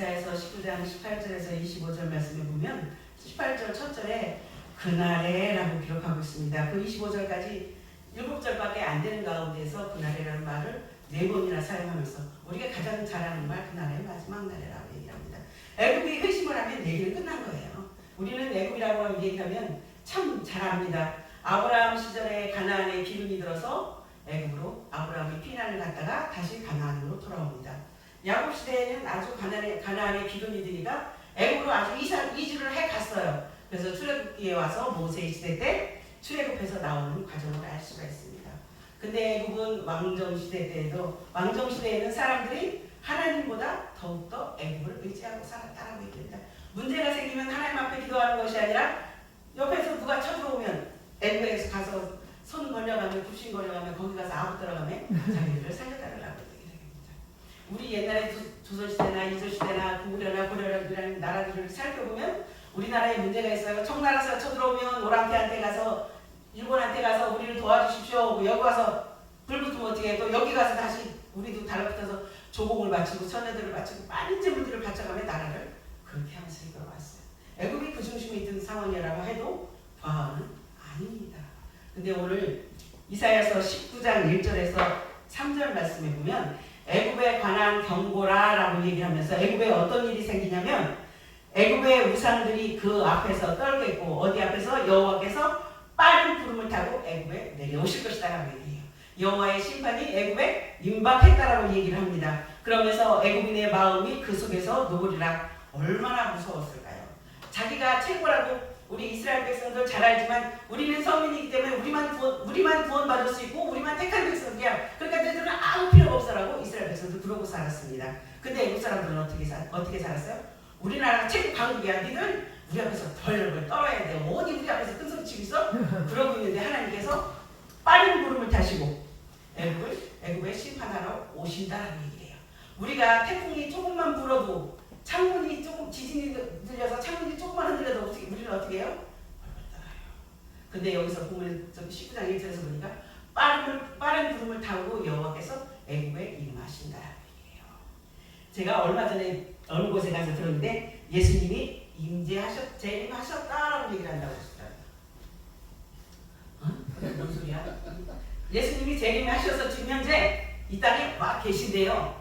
이사야서 19장 18절에서 25절 말씀에 보면 18절 첫 절에 그날에 라고 기록하고 있습니다. 그 25절까지 7절밖에 안 되는 가운데서 그날에라는 말을 4번이나 사용하면서 우리가 가장 잘하는 말 그날의 마지막 날이라고 얘기합니다. 애굽이 회심을 하면 얘기는 끝난 거예요. 우리는 애굽이라고 얘기하면 참 잘합니다. 아브라함 시절에 가나안에 기름이 들어서 애굽으로 아브라함이 피난을 갔다가 다시 가나안으로 돌아옵니다. 야곱 시대에는 아주 가나안에 기름이 드니까 애굽으로 아주 이주를 해 갔어요. 그래서 출애굽기에 와서 모세 시대 때 출애굽해서 나오는 과정을 알 수가 있습니다. 근데 애굽은 왕정 시대 때에도 왕정 시대에는 사람들이 하나님보다 더욱더 애굽을 의지하고 살았다라고 얘기합니다. 문제가 생기면 하나님 앞에 기도하는 것이 아니라 옆에서 누가 쳐들어오면 애굽에 가서 손 걸려가면 굽신 걸려가면 거기 가서 아부 들어가면 자기들을 살려달라고 얘기합니다. 우리 옛날에 조선시대나 이조시대나 구구려나 고려라는 나라들을 살펴보면 우리나라에 문제가 있어요. 청나라에서 쳐들어오면 오랑캐한테 가서 일본한테 가서 우리를 도와주십시오. 여기 와서 불붙으면 어떻게 해? 또 여기 가서 다시 우리도 달라붙어서 조공을 바치고 처녀들을 바치고 많은 재물들을 바쳐가며 나라를 그렇게 하면서 이끌어왔어요. 애굽이 그 중심에 있던 상황이라고 해도 과언은 아닙니다. 근데 오늘 이사야서 19장 1절에서 3절 말씀에 보면 애굽에 관한 경고라라고 얘기를 하면서 애굽에 어떤 일이 생기냐면 애굽의 우상들이 그 앞에서 떨겠고 어디 앞에서 여호와께서 빠른 구름을 타고 애굽에 내려오실 것이다라고 얘기해요. 여호와의 심판이 애굽에 임박했다라고 얘기를 합니다. 그러면서 애굽인의 마음이 그 속에서 녹으리라. 얼마나 무서웠을까요? 자기가 최고라고 우리 이스라엘 백성들 잘 알지만 우리는 성민이기 때문에 우리만 구원받을 수 있고 우리만 택한 백성이야. 그러니까 너희들은 아무 필요가 없어라고 이스라엘 백성들 그러고 살았습니다. 근데 애굽 사람들은 어떻게 살았어요? 우리나라가 최고 강국이야. 니들 우리 앞에서 벌벌 떨어야 돼. 어디 우리 앞에서 큰 소리 치고 있어? 그러고 있는데 하나님께서 빠른 구름을 타시고 애굽에 심판하러 오신다라고 얘기해요. 우리가 태풍이 조금만 불어도 창문이 조금 지진이 들려서 창문이 조금만 흔들려도 우리는 어떻게 해요? 벌벌 떨어요. 근데 여기서 보면 19장 1절에서 보니까 빠른 구름을 타고 여호와께서 애굽에 임하신다라고 얘기해요. 제가 얼마 전에 어느 곳에 가서 들었는데 예수님이 재림하셨다라고 얘기를 한다고 하시더라고요. 뭔 소리야? 예수님이 재림하셔서 지금 현재 이 땅에 와 계신데요.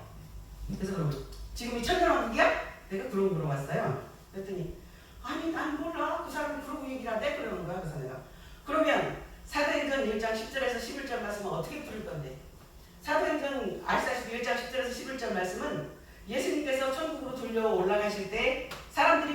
그래서 그러면 지금이 천년왕국이야? 내가 그러고 물어봤어요. 그랬더니 아니 난 몰라. 그 사람이 그러고 얘기를 하대? 그러는 거야. 그래서 내가 그러면 사도행전 1장 10절에서 11절 말씀은 어떻게 풀을 건데? 사도행전 아시다시피 1장 10절에서 11절 말씀은 예수님께서 천국으로 들려 올라가실 때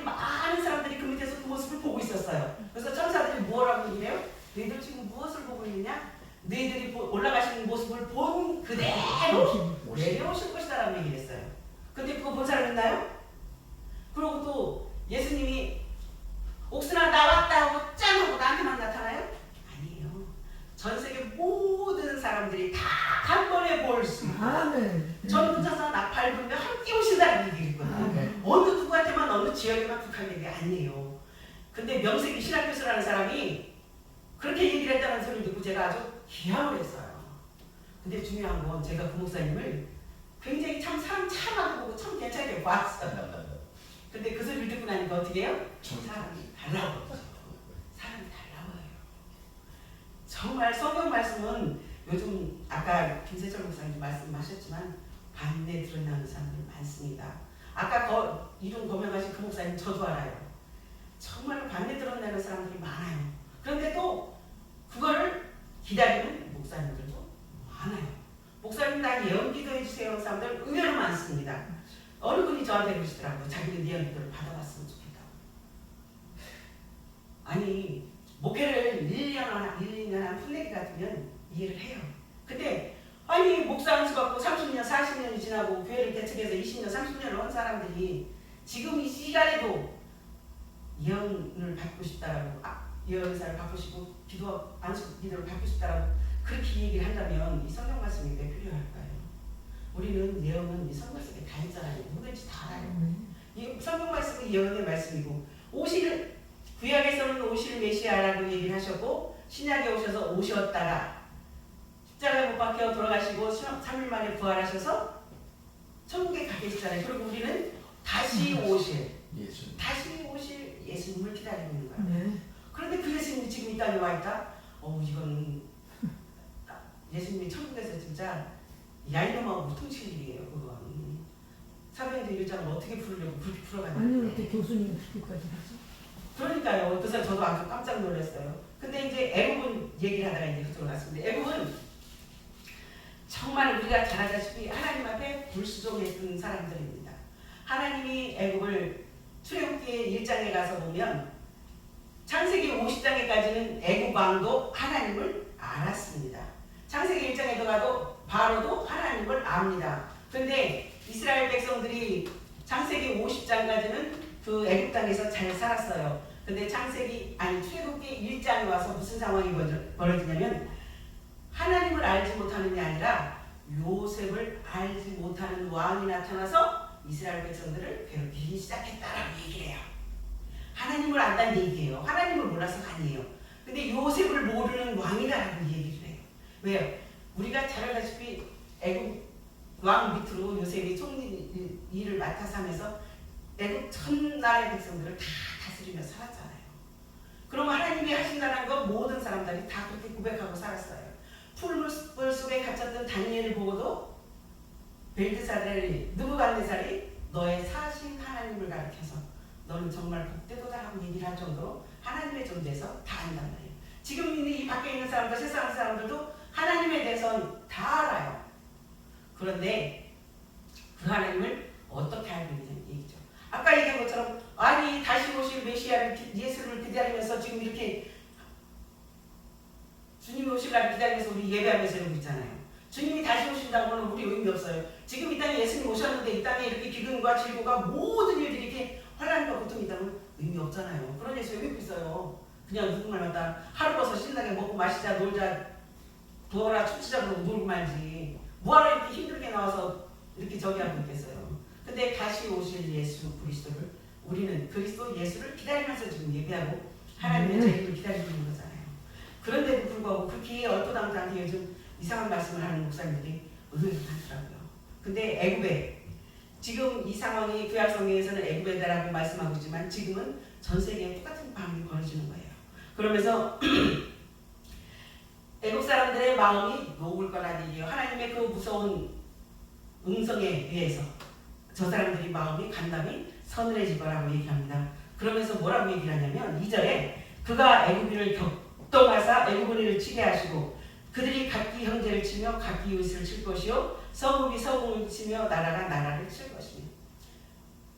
많은 사람들이 그 밑에서 그 모습을 보고 있었어요. 그래서 천사들이 뭐라고 얘기해요? 너희들 지금 무엇을 보고 있느냐? 너희들이 올라가시는 모습을 본 그대로 내려오실 것이다라고 얘기를 했어요. 근데 그거 본 사람 있나요? 그리고 또 예수님이 옥순아 나왔다 하고 짠 하고 나한테만 나타나요? 아니에요. 전 세계 모든 사람들이 다 한 번에 볼 수 있고 전부자사 나팔 불며 함께 오신다는 얘기가 있거든요. 어느 누구한테만 어느 지역에만 국한된 게 아니에요. 근데 명색이 신학교수라는 사람이 그렇게 얘기를 했다는 소리를 듣고 제가 아주 기함을 했어요. 근데 중요한 건 제가 그 목사님을 굉장히 참 사람 참하게 보고 참 괜찮게 봤어요. 근데 그 소리를 듣고 나니까 어떻게 해요? 사람이 달라요. 사람이 달라요. 정말 성경 말씀은 요즘 아까 김세철 목사님 말씀하셨지만 반대 드러나는 사람들이 많습니다. 아까 이름 거명하신 그 목사님 저도 알아요. 정말 반대 드러나는 사람들이 많아요. 그런데 또 그거를 기다리는 목사님들도 많아요. 목사님 나 예언 기도해 주세요 하는 사람들 의외로 많습니다. 어느 분이 저한테 그러시더라고요. 자기는 예언 기도를 받아봤으면 좋겠다고. 아니 목회를 1년 한 풀내기 같으면 이해를 해요. 근데 아니 목사 안수 받고 30년 40년이 지나고 교회를 개척해서 20년 30년을 한 사람들이 지금 이 시간에도 예언을 받고 싶다라고 예언사를 받고 싶고 기도 안수 기도를 받고 싶다라고 그렇게 얘기를 한다면 이 성경 말씀이 왜 필요할까요? 우리는 예언은 이 성경 속에 다 있잖아요. 누구든지 다 알아요. 이 성경 말씀이 예언의 말씀이고 구약에서는 오실 메시아라고 얘기를 하셨고 신약에 오셔서 오셨다가 십자가에 못 박혀 돌아가시고 3일 만에 부활하셔서 천국에 가 계시잖아요. 그리고 우리는 다시 오실 예수. 다시 오실 예수님을 기다리고 있는 거야. 네. 그런데 그 예수님이 지금 이 땅에 와 있다? 이건 예수님이 천국에서 진짜 야이놈하고 통칠 일이에요. 그건 사도행전 1장을 어떻게 풀으려고 그렇게 아니 풀어가냐고요. 어떻게 교수님 그렇게까지 하지? 그러니까요. 그래서 저도 아주 깜짝 놀랐어요. 근데 이제 애국은 얘기를 하다가 이제 그쪽으로 갔습니다. 애국은 정말 우리가 잘 알다시피 하나님 앞에 불수종에 쓴 사람들입니다. 하나님이 애국을 출애굽기 1장에 가서 보면 창세기 50장에까지는 애국 왕도 하나님을 알았습니다. 창세기 1장에도 가도 바로도 하나님을 압니다. 그런데 이스라엘 백성들이 창세기 50장까지는 그 애국 땅에서 잘 살았어요. 근데 출애굽기 1장에 와서 무슨 상황이 벌어지냐면 하나님을 알지 못하는 게 아니라 요셉을 알지 못하는 왕이 나타나서 이스라엘 백성들을 괴롭히기 시작했다라고 얘기를 해요. 하나님을 안다는 얘기예요. 하나님을 몰라서가 아니에요. 근데 요셉을 모르는 왕이다라고 얘기를 해요. 왜요? 우리가 잘 알다시피 애국 왕 밑으로 요셉이 총리 일을 맡아서 하면서 애국 전 나라의 백성들을 다 다스리며 살았잖아요. 그러면 하나님이 하신다는 건 모든 사람들이 다 그렇게 고백하고 살았어요. 풀물 속에 갇혔던 다니엘을 보고도 벨드사들이 느부갓네살이 너의 사신 하나님을 가리켜서 너는 정말 복되도다라고 얘기를 할 정도로 하나님의 존재에서 다 안단 말이에요. 지금 이 밖에 있는 사람들, 세상 사람들도 하나님에 대해서는 다 알아요. 그런데 그 하나님을 어떻게 알고 있냐는 얘기죠. 아까 얘기한 것처럼 아니 다시 오실 메시아를 예수를 기다리면서 지금 이렇게 주님이 오실 날 기다리면서 우리 예배하면서 이러고 있잖아요. 주님이 다시 오신다고는 우리 의미 없어요. 지금 이 땅에 예수님 오셨는데 이 땅에 이렇게 기근과 질고가 모든 일들이 이렇게 환란과 고통이 있다면 의미 없잖아요. 그런 예수 의미 있어요. 그냥 누구말마다 하루 벗어 신나게 먹고 마시자 놀자 부어라 춤추자 그러고 놀고 말지 뭐하러 이렇게 힘들게 나와서 이렇게 저기 하고 있겠어요. 근데 다시 오실 예수 그리스도를 우리는 그리스도 예수를 기다리면서 지금 예배하고 하나님의 자유를 기다리고 있는 거잖아요. 그런데도 불구하고 그렇게 얼토당토하게 요즘 이상한 말씀을 하는 목사님들이 의외로 많더라고요. 근데 애굽에 지금 이 상황이 구약성경에서는 애굽에다라고 말씀하고 있지만 지금은 전 세계에 똑같은 반응이 벌어지는 거예요. 그러면서 애굽 사람들의 마음이 녹을 거라는 얘기예요. 하나님의 그 무서운 음성에 의해서 저 사람들이 마음이 간담이 서늘해질 거라고 얘기합니다. 그러면서 뭐라고 얘기를 하냐면 2절에 그가 애굽인을 격동하사 애굽인을 치게 하시고 그들이 각기 형제를 치며 각기 이웃을 칠 것이요 서국이 서국을 치며 나라가 나라를 칠 것이며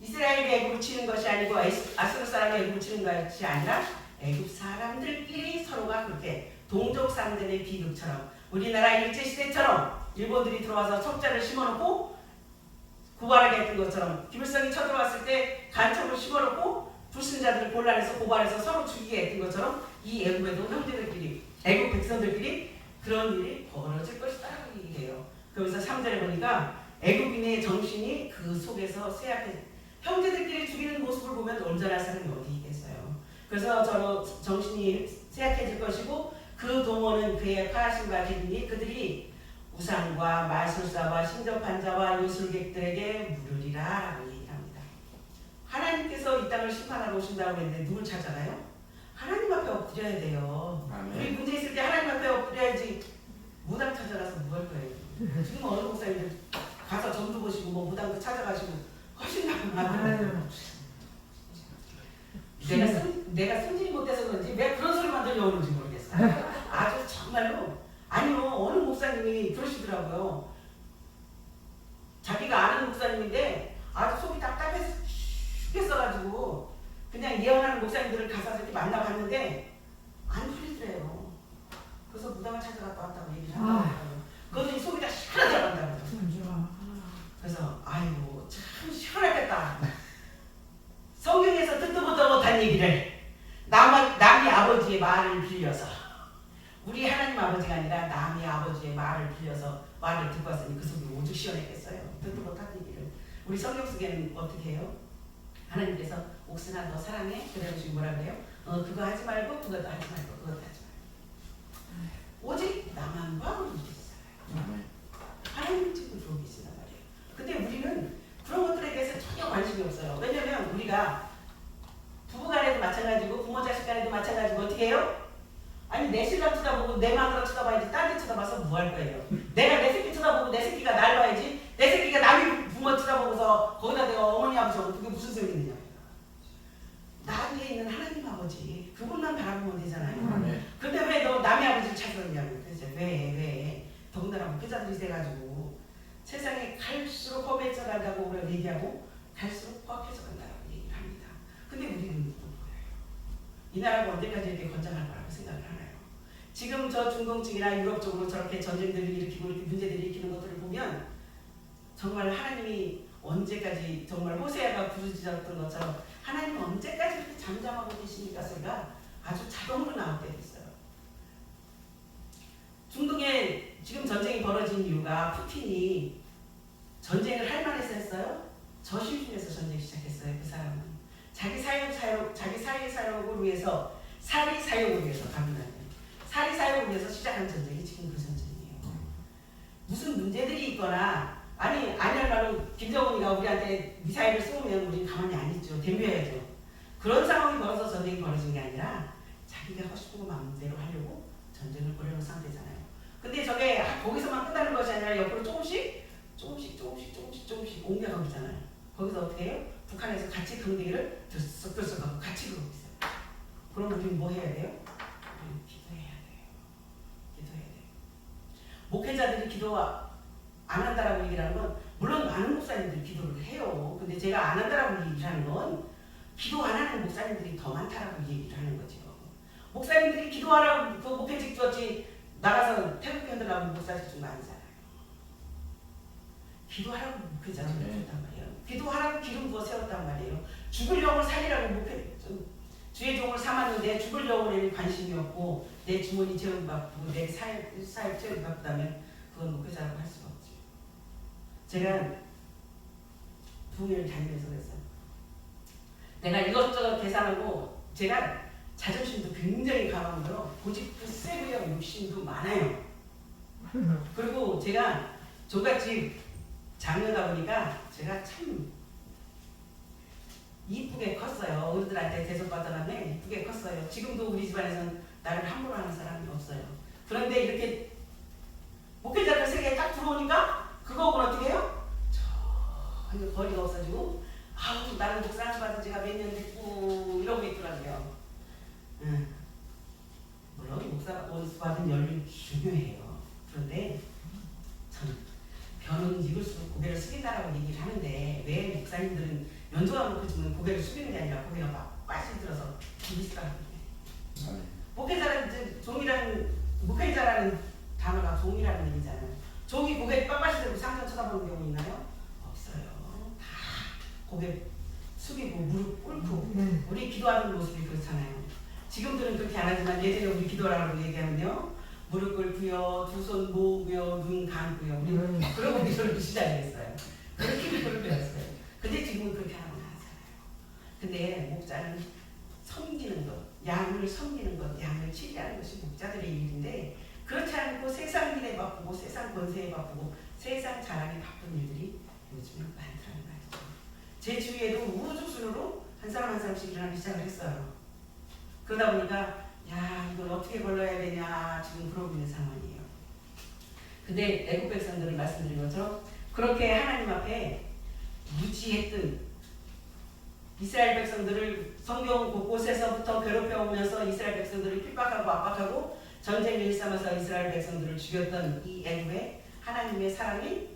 이스라엘이 애굽을 치는 것이 아니고 아수르 사람이 애굽을 치는 것이 아니라 애굽 사람들끼리 서로가 그렇게 동족 상대의 비극처럼 우리나라 일제시대처럼 일본들이 들어와서 첩자를 심어놓고 고발하게 했던 것처럼 김일성이 쳐들어왔을 때 간첩을 심어놓고 불신자들을 곤란해서 고발해서 서로 죽이게 했던 것처럼 이 애굽에도 형제들끼리 애굽 백성들끼리 그런 일이 벌어질 것이다라고 얘기해요. 그러면서 3절에 보니까 애굽인의 정신이 그 속에서 쇠약해 형제들끼리 죽이는 모습을 보면 온전한 사람이 어디 있겠어요. 그래서 저로 정신이 쇠약해질 것이고 그 동원은 그의 파하심과 기름이 그들이 우상과 마술사와 신접한 자와 요술객들에게 물으리라 라고 얘기를 합니다. 하나님께서 이 땅을 심판하러 오신다고 했는데 누굴 찾아가요? 하나님 앞에 엎드려야 돼요. 아멘. 우리 문제 있을 때 하나님 앞에 엎드려야지 무당 찾아가서 뭐 할 거예요? 지금 어느 목사님들 가서 점도 보시고 뭐 무당도 찾아가시고 훨씬 나은 내가 승진이 못돼서 그런지 왜 그런 소리만 들려오는지 모르겠어요. 아주 정말로 아니요 어느 목사님이 그러시더라고요. 자기가 아는 목사님인데 아주 속이 답답해서 죽겠어가지고 그냥 예언하는 목사님들을 가서 이렇게 만나봤는데 안 풀리더래요. 그래서 무당을 찾아갔다 왔다고 얘기를 하더라고요. 그것들이 속이 다 시원하게 간다고. 그래서 아이고 참 시원하겠다. 성경에서 듣도 보도 못한 얘기를 남이 아버지의 말을 빌려서 우리 하나님 아버지가 아니라 남의 아버지의 말을 빌려서 말을 듣고 왔으니 그 속이 오죽 시원했겠어요. 듣도 못한 얘기를. 우리 성경 속에는 어떻게 해요? 하나님께서 옥순아 너 사랑해? 그래서 지금 뭐라 그래요? 그거 하지 말고 그것도 하지 말고 그것도 하지 말고 오직 나만과 우리 있어요. 하나님 지금 들어오고 계신단 말이에요. 근데 우리는 그런 것들에 대해서 전혀 관심이 없어요. 왜냐면 우리가 부부간에도 마찬가지고 부모 자식간에도 마찬가지고 어떻게 해요? 아니 내 신랑 쳐다보고 내 마누라 쳐다봐야지 딴 데 쳐다봐서 뭐 할 거예요? 내가 내 새끼 쳐다보고 내 새끼가 날 봐야지 내 새끼가 남의 부모 쳐다보고서 거기다 내가 어머니 아버지하고 그게 무슨 소리 있느냐. 나 위에 있는 하나님 아버지 그분만 바라보면 되잖아요. 근데 왜 너 남의 아버지를 찾아오냐고. 그래서 왜 더군다나 목회자들이 돼가지고 세상에 갈수록 험해져 간다고 얘기하고 갈수록 험해져 간다고 얘기를 합니다. 근데 우리는 또 뭐예요? 이 나라가 언제까지 이렇게 건장할 거라고 생각을 하나요? 지금 저 중동층이나 유럽 쪽으로 저렇게 전쟁들을 일으키고 이렇게 문제들을 일으키는 것들을 보면 정말 하나님이 언제까지 정말 호세아가 부르짖었던 것처럼 하나님 언제까지 이렇게 잠잠하고 계십니까? 소리가 아주 자동으로 나올 때도 있어요. 중동에 지금 전쟁이 벌어진 이유가 푸틴이 전쟁을 할 만해서 했어요? 저심심해서 전쟁 시작했어요. 그 사람은 자기 사육을 위해서 사리 사육을 위해서 갑니다. 사리 사육을 위해서 시작한 전쟁이 지금 그 전쟁이에요. 무슨 문제들이 있거나 아니 얼마로 김정은이가 우리한테 미사일을 쏘면 우리 가만히 안 있죠. 덤벼야죠. 그런 상황이 벌어서 전쟁이 벌어진 게 아니라 자기가 하고 싶은 거 마음대로 하려고 전쟁을 벌여놓은 상태잖아요. 근데 저게 거기서만 끝나는 것이 아니라 옆으로 조금씩 옮겨가고 있잖아요. 거기서 어떻게 해요? 북한에서 같이 경계를 들썩들썩하고 같이 그러고 있어요. 그럼 우리는 뭐 해야 돼요? 우리는 기도해야 돼요. 기도해야 돼요. 목회자들이 기도 안 한다라고 얘기를 하는 건 물론 많은 목사님들이 기도를 해요. 근데 제가 안 한다라고 얘기를 하는 건 기도 안 하는 목사님들이 더 많다라고 얘기를 하는 거죠. 목사님들이 기도하라고 그 목회직 주었지 나가서 태극기 흔들라고 목사직 준 거 아니잖아요. 기도하라고 목회자를 줬단 말이에요. 기도하라고 기름 부어 세웠단 말이에요. 죽을 영을 살리라고 주의 종을 삼았는데 죽을 영혼에는 관심이 없고 내 주머니 채우기 바쁘고 내 사역 채우기 바쁘다면 그건 목회자라고 할 수가 없죠. 제가 부흥회를 다니면서 그랬어요. 내가 이것저것 계산하고 제가 자존심도 굉장히 강하고요. 고집도 세고요. 욕심도 많아요. 그리고 제가 저같이 장녀다 보니까 제가 참 이쁘게 컸어요. 어른들한테 대접받던 다음에 이쁘게 컸어요. 지금도 우리 집안에서는 나를 함부로 하는 사람이 없어요. 그런데 이렇게 목회자들 세계에 딱 들어오니까 그거하고는 어떻게 해요? 전혀 거리가 없어지고 아우 나는 목사님 받은 지가 몇 년 됐고 이러고 있더라고요. 물론 목사 받은 연륜 중요해요. 그런데 저는 변은 익을수록 고개를 숙인다라고 얘기를 하는데 왜 목사님들은 연조하고 그지만 고개를 숙이는 게 아니라 고개가 막 빠시 들어서 비비스라고 그래요. 목회자라는 목회자라는 단어가 종이라는 얘기잖아요. 종이 고개 빳빳이 들고 상전 쳐다보는 경우 있나요? 없어요. 다 고개 숙이고 무릎 꿇고 우리 기도하는 모습이 그렇잖아요. 지금들은 그렇게 안 하지만 예전에 우리 기도라고 얘기하면요. 무릎 꿇고요. 두 손 모으고요. 눈 감고요. 우리 그러고 기도를 시작했어요. 그렇게 기도를 배웠어요. 근데 지금은 그렇게 하는 거 하잖아요. 근데 목자는 섬기는 것, 양을 섬기는 것, 양을 치리하는 것이 목자들의 일인데 그렇지 않고 세상 일에 바쁘고 세상 권세에 바쁘고 세상 자랑에 바쁜 일들이 요즘은 많다는 말이죠. 제 주위에도 우후죽순으로 한 사람 한 사람씩 일어나기 시작을 했어요. 그러다 보니까 야 이걸 어떻게 걸러야 되냐 지금 그러고 있는 상황이에요. 근데 애국 백성들을 말씀드린 것처럼 그렇게 하나님 앞에 무지했던 이스라엘 백성들을 성경 곳곳에서부터 괴롭혀오면서 이스라엘 백성들을 핍박하고 압박하고 전쟁을 일삼아서 이스라엘 백성들을 죽였던 이 애국의 하나님의 사랑이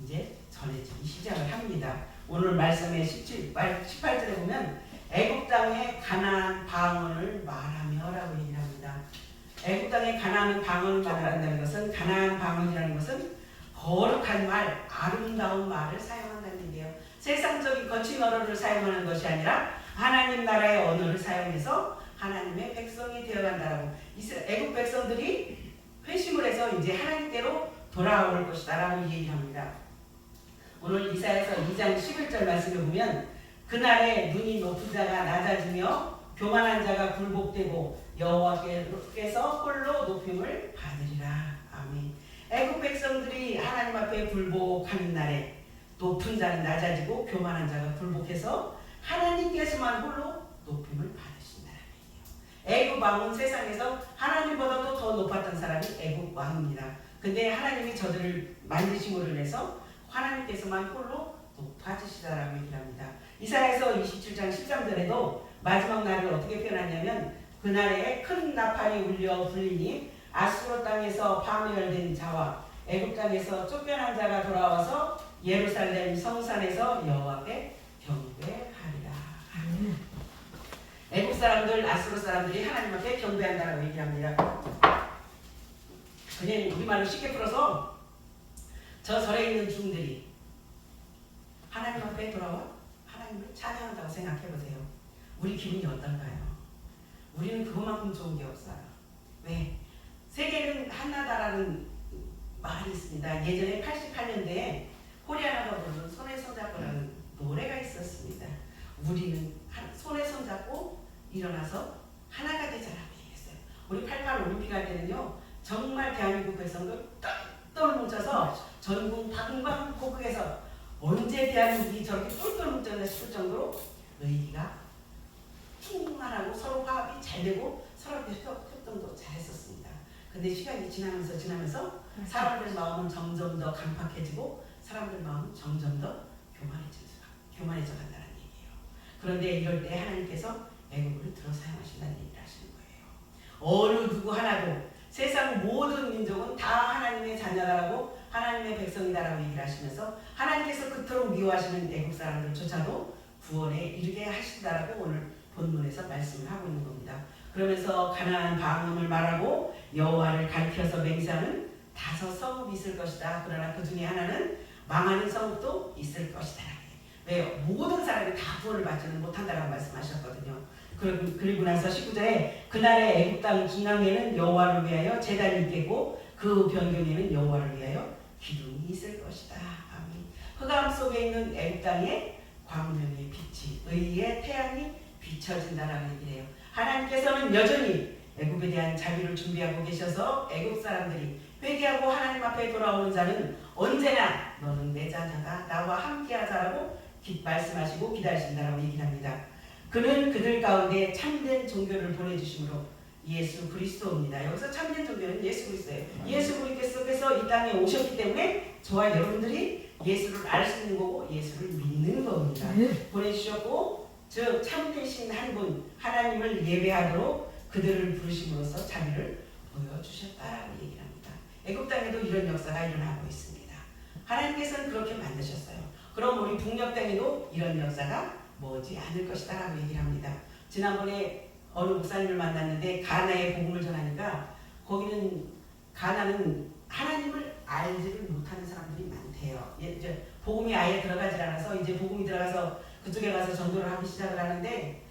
이제 전해지기 시작을 합니다. 오늘 말씀의 18절에 보면 애국 땅의 가나안 방언을 말하며라고 얘기를 합니다. 애국 땅의 가나안 방언을 말한다는 것은 가나안 방언이라는 것은 거룩한 말, 아름다운 말을 사용한다는 얘기예요. 세상적인 거친 언어를 사용하는 것이 아니라 하나님 나라의 언어를 사용해서 하나님의 백성이 되어간다라고. 애국 백성들이 회심을 해서 이제 하나님께로 돌아올 것이다라고 얘기합니다. 오늘 이사야서 2장 11절 말씀을 보면 그날에 눈이 높은 자가 낮아지며 교만한 자가 굴복되고 여호와께서 홀로 높임을 받으리라. 아멘. 애국 백성들이 하나님 앞에 굴복하는 날에 높은 자는 낮아지고 교만한 자가 굴복해서 하나님께서만 홀로 높임을 받으신다는 얘기예요. 애굽 왕은 세상에서 하나님보다도 더 높았던 사람이 애굽 왕입니다. 근데 하나님이 저들을 만드심으로 인해서 하나님께서만 홀로 높아지시다라고 얘기를 합니다. 이사야서 27장 13절에도 마지막 날을 어떻게 표현하냐면 그날에 큰 나팔이 울려 불리니 아수르 땅에서 파멸된 자와 애굽 땅에서 쫓겨난 자가 돌아와서 예루살렘 성산에서 여호와께 경배하리라. 애굽 사람들, 아수르 사람들이 하나님 앞에 경배한다라고 얘기합니다. 그냥 우리말로 쉽게 풀어서 저 절에 있는 중들이 하나님 앞에 돌아와 하나님을 찬양한다고 생각해보세요. 우리 기분이 어떨까요? 우리는 그것만큼 좋은 게 없어요. 왜? 세계는 하나다라는 말이 있습니다. 예전에 88년대에 코리아나가 부르는 손에 손잡고라는 노래가 있었습니다. 우리는 손에 손잡고 일어나서 하나가 되자라고 얘기했어요. 우리 88 올림픽 할 때는요. 정말 대한민국 백성들 똘똘 뭉쳐서 전국 방방곡곡에서 언제 대한민국이 저렇게 똘똘 뭉쳤나 싶을 정도로 의기가 충만하고 서로 화합이 잘 되고 서로 협동도 잘했었습니다. 근데 시간이 지나면서 사람들 마음은 점점 더 강팍해지고 사람들 마음은 점점 더 교만해져 간다는 얘기예요. 그런데 이럴 때 하나님께서 애굽을 들어 사용하신다는 얘기를 하시는 거예요. 어느 누구 하나도 세상 모든 민족은 다 하나님의 자녀다라고 하나님의 백성이다라고 얘기를 하시면서 하나님께서 그토록 미워하시는 애국 사람들조차도 구원에 이르게 하신다라고 오늘 본문에서 말씀을 하고 있는 겁니다. 그러면서 가나안 방언을 말하고 여호와를 가리켜서 맹세하는 5 성읍이 있을 것이다. 그러나 그 중에 하나는 망하는 성읍도 있을 것이다. 왜요? 모든 사람이 다 구원을 받지는 못한다라고 말씀하셨거든요. 그리고 나서 19절에 그날의 애굽 땅 중앙에는 여호와를 위하여 제단이 있겠고 그 변경에는 여호와를 위하여 기둥이 있을 것이다. 아멘. 흑암 속에 있는 애굽 땅에 광명의 빛이 의의 태양이 비춰진다라는 얘기예요. 하나님께서는 여전히 애굽에 대한 자비를 준비하고 계셔서 애굽 사람들이 회개하고 하나님 앞에 돌아오는 자는 언제나 너는 내 자녀다 나와 함께하자라고 말씀하시고 기다리신다라고 얘기를 합니다. 그는 그들 가운데 참된 종교를 보내주심으로 예수 그리스도입니다. 여기서 참된 종교는 예수 그리스도예요. 예수 그리스도께서 이 땅에 오셨기 때문에 저와 여러분들이 예수를 알 수 있는 거고 예수를 믿는 겁니다. 보내주셨고 즉 참되신 한 분 하나님을 예배하도록 그들을 부르심으로써 자비를 보여주셨다라고 얘기를 합니다. 애굽 땅에도 이런 역사가 일어나고 있습니다. 하나님께서는 그렇게 만드셨어요. 그럼 우리 북녘 땅에도 이런 역사가 머지 않을 것이다 라고 얘기를 합니다. 지난번에 어느 목사님을 만났는데 가나의 복음을 전하니까 거기는 가나는 하나님을 알지를 못하는 사람들이 많대요. 이제 복음이 아예 들어가지 않아서 이제 복음이 들어가서 그쪽에 가서 전도를 하기 시작을 하는데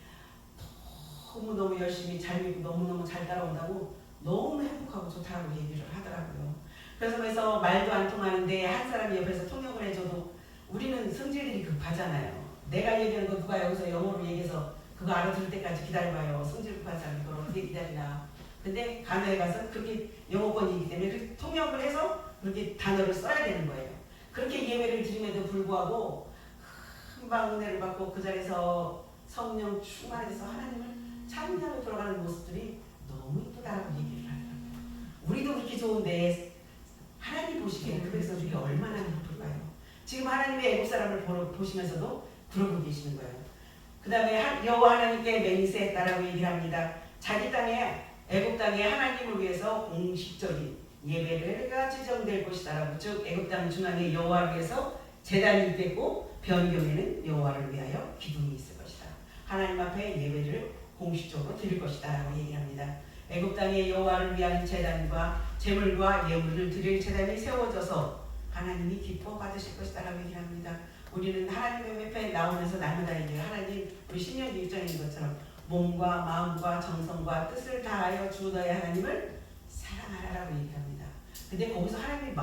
너무너무 열심히 잘 믿고 너무너무 잘 따라온다고 너무 행복하고 좋다고 얘기를 하더라고요. 그래서 말도 안 통하는데 한 사람이 옆에서 통역을 해줘도 우리는 성질들이 급하잖아요. 내가 얘기하는 거 누가 여기서 영어로 얘기해서 그거 알아들을 때까지 기다려봐요. 성질 급한 사람이 그걸 어떻게 기다리나. 근데 가나에 가서 그렇게 영어권이기 때문에 그렇게 통역을 해서 그렇게 단어를 써야 되는 거예요. 그렇게 예배를 드림에도 불구하고 금방 은혜를 받고 그 자리에서 성령 충만해서 하나님을 찬양하고 돌아가는 모습들이 너무 이쁘다라고 얘기를 하더라고요. 우리도 그렇게 좋은데 하나님 보시기에 그 백성들이 얼마나 이쁠까요? 지금 하나님의 애국 사람을 보시면서도 그러고 계시는 거예요. 그 다음에 여호와 하나님께 맹세했다라고 얘기를 합니다. 자기 땅에 애국 땅에 하나님을 위해서 공식적인 예배가 지정될 것이다라고 즉 애국 땅 중앙에 여호와를 위해서 제단이 있겠고 변경에는 여호와를 위하여 기둥이 있을 것이다. 하나님 앞에 예배를 공식적으로 드릴 것이다라고 얘기합니다. 애국 땅에 여호와를 위한 제단과 제물과 예물을 드릴 제단이 세워져서 하나님이 기뻐 받으실 것이다라고 얘기합니다. 우리는 하나님의 옆에 나오면서 날마다 얘기해요. 하나님 우리 신명기 1장인 것처럼 몸과 마음과 정성과 뜻을 다하여 주 너의 하나님을 사랑하라라고 얘기합니다. 근데 거기서 하나님이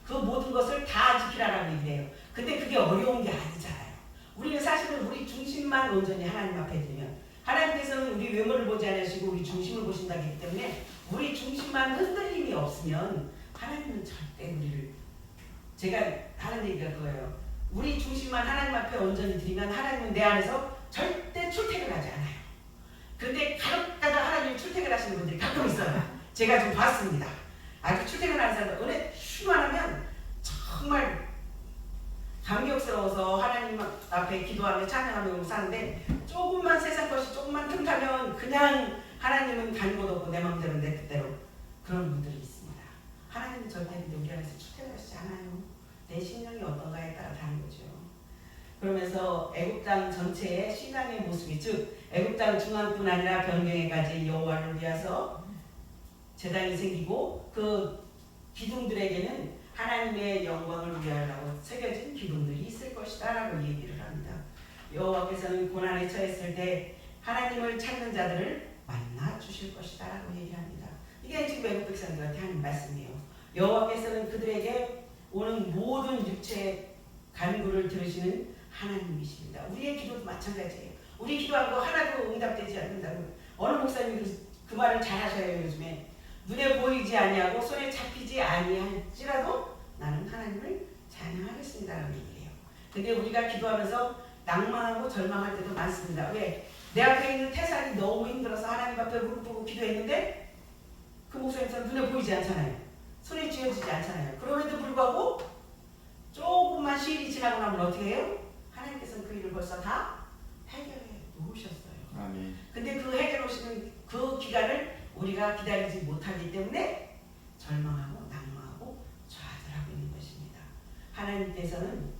그 모든 것을 다 지키라라고 얘기해요. 근데 그게 어려운 게 아니잖아요. 우리는 사실은 우리 중심만 온전히 하나님 앞에 두면 하나님께서는 우리 외모를 보지 않으시고 우리 중심을 보신다기 때문에 우리 중심만 흔들림이 없으면 하나님은 절대 우리를 제가 하는 얘기가 그거예요. 우리 중심만 하나님 앞에 온전히 드리면 하나님은 내 안에서 절대 출퇴근하지 않아요. 그런데 가끔가다 하나님이 출퇴근하시는 분들이 가끔 있어요. 제가 좀 봤습니다. 아주 출퇴근하는 사람들 은혜 충만하면 정말 감격스러워서 하나님 앞에 기도하며 찬양하며 사는데 조금만 세상 것이 조금만 틈타면 그냥 하나님은 간 곳 없고 내 마음대로 내 뜻대로 그런 분들이 있습니다. 하나님은 절대 근데 우리 안에서 출퇴근하시지 않아요. 내 심령이 어떤가에 따라 다른 거죠. 그러면서 애굽 땅 전체의 신앙의 모습이 즉 애굽 땅 중앙뿐 아니라 변경에까지 여호와를 위해서 제단이 생기고 그 기둥들에게는 하나님의 영광을 위하라고 새겨진 기둥들이 있을 것이다 라고 얘기를 합니다. 여호와께서는 고난에 처했을 때 하나님을 찾는 자들을 만나 주실 것이다 라고 얘기합니다. 이게 지금 애굽 백성들한테 하는 말씀이에요. 여호와께서는 그들에게 오는 모든 육체의 간구를 들으시는 하나님이십니다. 우리의 기도도 마찬가지예요. 우리 기도한 거 하나도 응답되지 않는다고 어느 목사님이 그 말을 잘 하셔요. 요즘에 눈에 보이지 아니하고 손에 잡히지 아니할지라도 나는 하나님을 찬양하겠습니다 라는 얘기예요. 근데 우리가 기도하면서 낭만하고 절망할 때도 많습니다. 왜? 내 앞에 있는 태산이 너무 힘들어서 하나님 앞에 무릎 꿇고 기도했는데 그 목사님처럼 눈에 보이지 않잖아요. 손에 쥐어지지 않잖아요. 그럼에도 불구하고 조금만 시일이 지나고 나면 어떻게 해요? 하나님께서는 그 일을 벌써 다 해결해 놓으셨어요. 아멘. 근데 그 해결해 놓으시는 그 기간을 우리가 기다리지 못하기 때문에 절망하고 낙망하고 좌절하고 있는 것입니다. 하나님께서는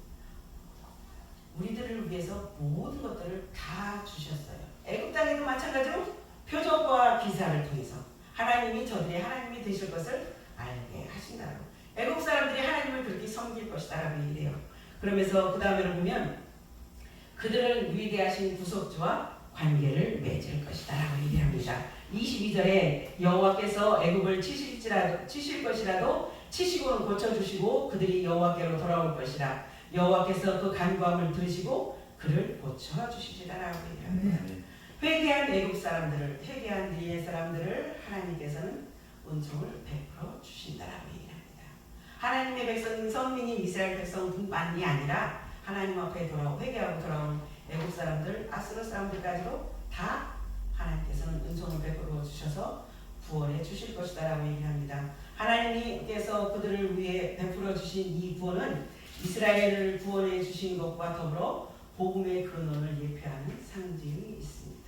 우리들을 위해서 모든 것들을 다 주셨어요. 애굽 땅에도 마찬가지로 표적과 기사를 통해서 하나님이 저들의 하나님이 되실 것을 알게 하신다고. 애굽 사람들이 하나님을 그렇게 섬길 것이다라고 얘기해요. 그러면서 그 다음에는 보면 그들은 위대하신 구속주와 관계를 맺을 것이다라고 얘기합니다. 22절에 여호와께서 애굽을 치실 것이라도 치시고는 고쳐주시고 그들이 여호와께로 돌아올 것이라. 여호와께서 그 간구함을 들으시고 그를 고쳐주시리라라고 얘기합니다. 회개한 애굽 사람들을 회개한 니네 사람들을 하나님께서는 은총을 베풀어 주신다라고 얘기합니다. 하나님의 백성 선민인 이스라엘 백성뿐만이 아니라 하나님 앞에 회개하고 돌아온 애굽 사람들, 아수르 사람들까지도 다 하나님께서는 은총을 베풀어 주셔서 구원해 주실 것이다라고 얘기합니다. 하나님께서 그들을 위해 베풀어 주신 이 구원은 이스라엘을 구원해 주신 것과 더불어 복음의 근원을 예표하는 상징이 있습니다.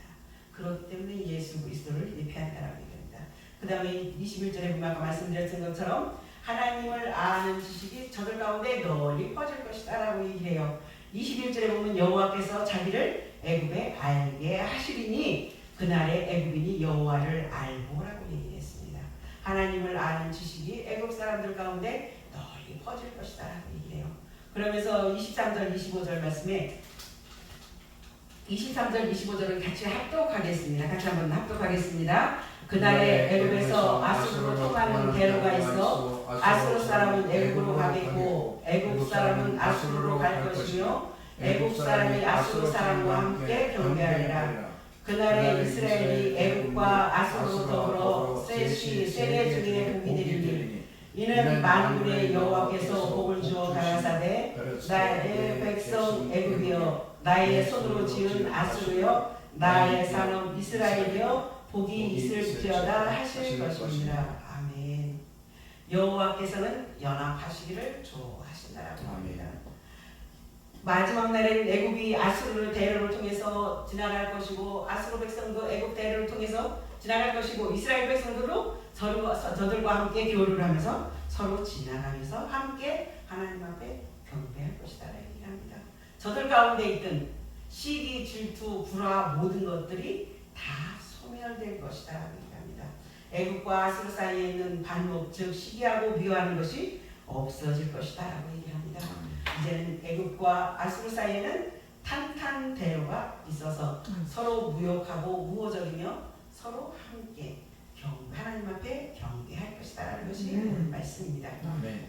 그렇기 때문에 예수 그리스도를 예표한다라고 얘기합니다. 그 다음에 21절에 보면 아까 말씀드렸던 것처럼 하나님을 아는 지식이 저들 가운데 널리 퍼질 것이다 라고 얘기해요. 21절에 보면 여호와께서 자기를 애굽에 알게 하시리니 그날에 애굽인이 여호와를 알고 라고 얘기했습니다. 하나님을 아는 지식이 애굽 사람들 가운데 널리 퍼질 것이다 라고 얘기해요. 그러면서 23절 25절 말씀에 23절 25절을 같이 합독하겠습니다. 같이 한번 합독하겠습니다. 그날에 애굽에서 아수르로 통하는 대로가 있어 아수르 사람은 애굽으로 가겠고 애굽 사람은 아수르로 갈 것이며 애굽 사람이 아수르 사람과 함께 경배하리라. 그날에 이스라엘이 애굽과 아수르로 더불어 셋이 세례 중에 복이 되리니 이는 만군의 여호와께서 복을 주어 가라사대 나의 백성 애굽이여 나의 손으로 지은 아수르여 나의 산업 이스라엘이여 복이 있을지어다 하실 것입니다. 아멘. 여호와께서는 연합하시기를 좋아하신다라고 합니다. 마지막 날에는 애굽이 아수르 대로를 통해서 지나갈 것이고 아수르 백성도 애굽 대로를 통해서 지나갈 것이고 이스라엘 백성들도 저들과 함께 교류를 하면서 서로 지나가면서 함께 하나님 앞에 경배할 것이다 얘기합니다. 저들 가운데 있던 시기, 질투, 불화 모든 것들이 다 소멸될 것이다 얘기합니다. 애굽과 아수르 사이에 있는 반목 즉 시기하고 미워하는 것이 없어질 것이다 라고 얘기합니다. 이제는 애굽과 아수르 사이에는 탄탄대로가 있어서 서로 무욕하고 우호적이며 서로 함께 하나님 앞에 경배할 것이다 라는 것이 말씀입니다.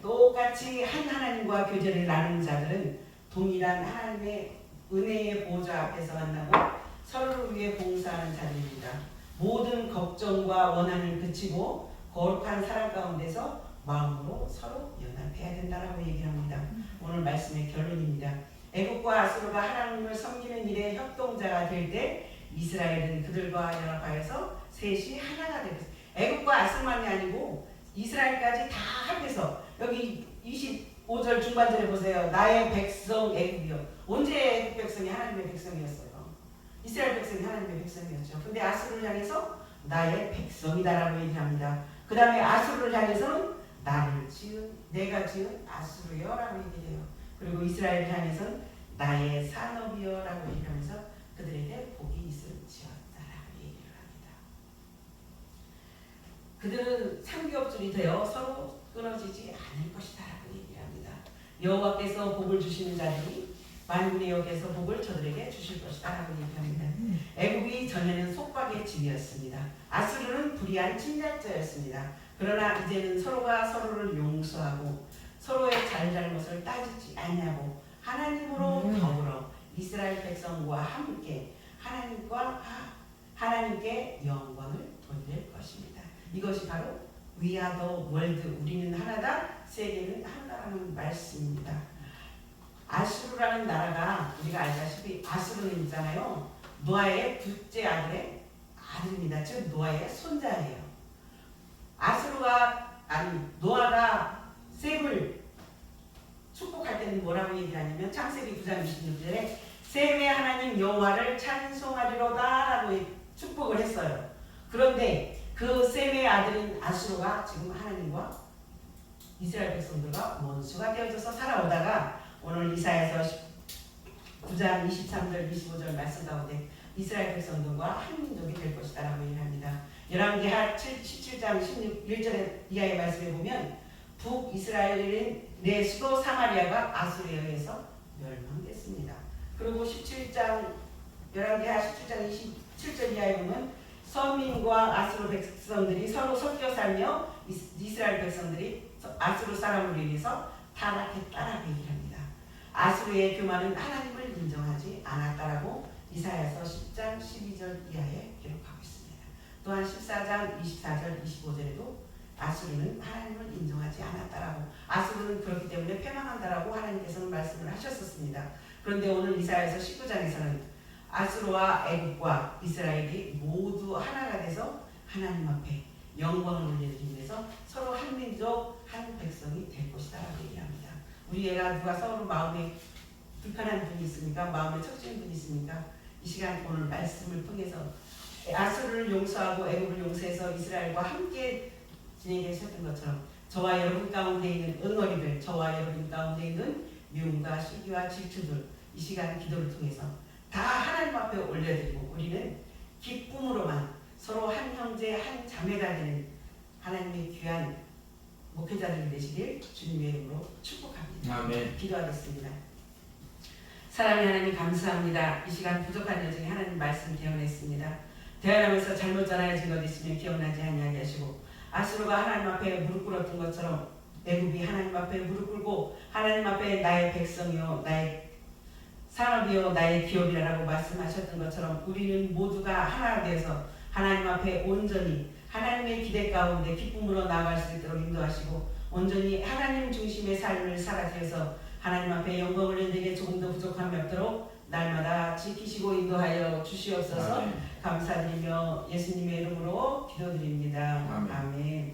똑같이 한 하나님과 교제를 나누는 자들은 동일한 하나님의 은혜의 보좌 앞에서 만나고 서로를 위해 봉사하는 자들입니다. 모든 걱정과 원한을 그치고 거룩한 사랑 가운데서 마음으로 서로 연합해야 된다라고 얘기합니다. 오늘 말씀의 결론입니다. 애국과 아수르가 하나님을 섬기는 일에 협동자가 될 때 이스라엘은 그들과 연합하여서 셋이 하나가 되었습니다. 애국과 아수르만이 아니고 이스라엘까지 다 합해서 여기 25절 중반절에 보세요. 나의 백성 애국이요. 언제 애국 백성이 하나님의 백성이었어요? 이스라엘 백성이 하나님의 백성이었죠. 근데 아수르를 향해서 나의 백성이다라고 얘기합니다. 그 다음에 아수르를 향해서는 나를 지은 내가 지은 아수르여라고 얘기해요. 그리고 이스라엘을 향해서는 나의 산업이여라고 얘기하면서 그들에게 복이 있을지어다라고 얘기를 합니다. 그들은 삼겹줄이 되어 서로 끊어지지 않을 것이다라고 얘기합니다. 여호와께서 복을 주시는 자들이 만군의 여호와께서 복을 저들에게 주실 것이다라고 얘기합니다. 애국이 전에는 속박의 짐이었습니다. 아수르는 불의한 침략자였습니다. 그러나 이제는 서로가 서로를 용서하고 서로의 잘잘못을 따지지 않냐고 하나님으로 더불어 이스라엘 백성과 함께 하나님께 영광을 돌릴 것입니다. 이것이 바로 We are the world, 우리는 하나다, 세계는 하나라는 말씀입니다. 아수르라는 나라가 우리가 알다시피 아수르는 있잖아요. 노아의 둘째 아들의 아들입니다. 즉 노아의 손자예요. 노아가 셈을 축복할 때는 뭐라고 얘기하냐면 창세기 9장 26절에 셈의 하나님 여호와를 찬송하리로다라고 축복을 했어요. 그런데 그 셈의 아들인 아수르가 지금 하나님과 이스라엘 백성들과 원수가 되어져서 살아오다가 오늘 이사야서 9장 23절 25절 말씀 가운데 이스라엘 백성들과 한 민족이 될 것이다 라고 얘기합니다. 열왕기하 17장 16절에 이하의 말씀에 보면 북이스라엘인 내 수도 사마리아가 아수르에 의해서 멸망됐습니다. 그리고 열왕기하 17장 27절 이하에 보면 서민과 아수르 백성들이 서로 섞여 살며 이스라엘 백성들이 아수르 사람으로 인해서 타락했다라고 얘기합니다. 아수르의 교만은 하나님을 인정하지 않았다라고 이사야서 10장 12절 이하에 기록하고 있습니다. 또한 14장 24절 25절에도 아수르는 하나님을 인정하지 않았다라고 아수르는 그렇기 때문에 패망한다라고 하나님께서는 말씀을 하셨었습니다. 그런데 오늘 이사야서 19장에서는 아수르와 애국과 이스라엘이 모두 하나가 돼서 하나님 앞에 영광을 올려드리기 위해서 서로 한 민족 한 백성이 될 것이다 라고 얘기합니다. 우리 애가 누가 서로 마음에 불편한 분이 있습니까? 마음에 척지는 분이 있습니까? 이 시간 오늘 말씀을 통해서 아수르를 용서하고 애국을 용서해서 이스라엘과 함께 진행하셨던 것처럼 저와 여러분 가운데 있는 응어리들, 저와 여러분 가운데 있는 미움과 시기와 질투들 이 시간 기도를 통해서 다 하나님 앞에 올려드리고 우리는 기쁨으로만 서로 한 형제 한 자매가 되는 하나님의 귀한 목회자들이 되시길 주님의 이름으로 축복합니다. 아멘. 기도하겠습니다. 사랑의 하나님 감사합니다. 이 시간 부족한 여정에 하나님 말씀 대언했습니다. 대언하면서 잘못 전하여진 것 있으면 기억나지 아니하게 하시고 아수르가 하나님 앞에 무릎 꿇었던 것처럼 애굽이 하나님 앞에 무릎 꿇고 하나님 앞에 나의 백성이요 나의 산업이요 나의 기업이라고 말씀하셨던 것처럼 우리는 모두가 하나 되어서 하나님 앞에 온전히 하나님의 기대 가운데 기쁨으로 나아갈 수 있도록 인도하시고 온전히 하나님 중심의 삶을 살아가서 하나님 앞에 영광을 올리는 조금 더 부족함이 없도록 날마다 지키시고 인도하여 주시옵소서. 아멘. 감사드리며 예수님의 이름으로 기도드립니다. 아멘. 아멘.